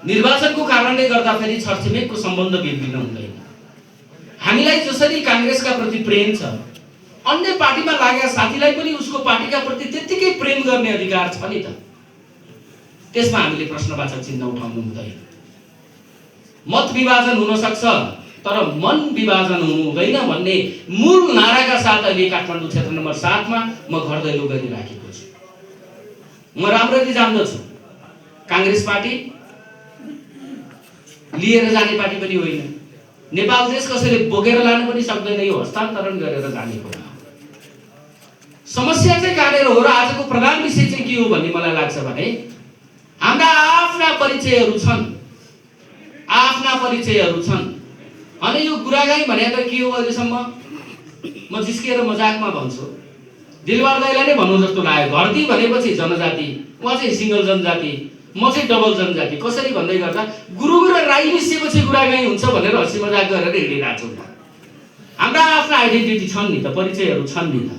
निर्वाचनको कारणले गर्दाखेरि छरछिमेकको सम्बन्ध बिग्रिन हुँदैन। हामीलाई जसरी कांग्रेसका प्रति प्रेम छ, अन्य पार्टीमा लागेका साथीलाई पनि उसको पार्टीका प्रति त्यतिकै प्रेम गर्ने अधिकार छ नि त। त्यसमा हामीले प्रश्नवाचक चिन्ह उठाउनु हुँदैन। मत विभाजन हुन सक्छ तर मन विभाजन हुनु हुँदैन भन्ने मूल नाराका साथ अहिले काठमाडौँ क्षेत्र नम्बर 7 मा म घर दैलो गरिराखेको छु। म राम्ररी जान्दछु कांग्रेस पार्टी लिएर जाने पार्टी पनि होइन। नेपाल देश कसैले बोकेर लान पनि सक्दैन, यो हस्तान्तरण गरेर जाने कुरा हो। समस्या चाहिँ कहाँनिर हो र आजको प्रधान विषय चाहिँ के हो भन्ने मलाई लाग्छ भने हाम्रा आफ्ना परिचयहरू छन्। अनि यो गुरागाई भने त के हो अहिलेसम्म म जिस्किएर मजाकमा भन्छु, दिलबार दाइलाई नै भन्नु जस्तो लाग्यो। घरती भनेपछि जनजाति, उहाँ चाहिँ सिंगल जनजाति, म चाहिँ डबल जनजाति, कसरी भन्दै गर्दा गुरुङ र राई मिसिएपछि गुरागाई हुन्छ भनेर हँसी मजाक गरेर हिँडिरहेको छु। हाम्रा आफ्ना आइडेन्टिटी छन् नि त, परिचयहरू छन् नि त।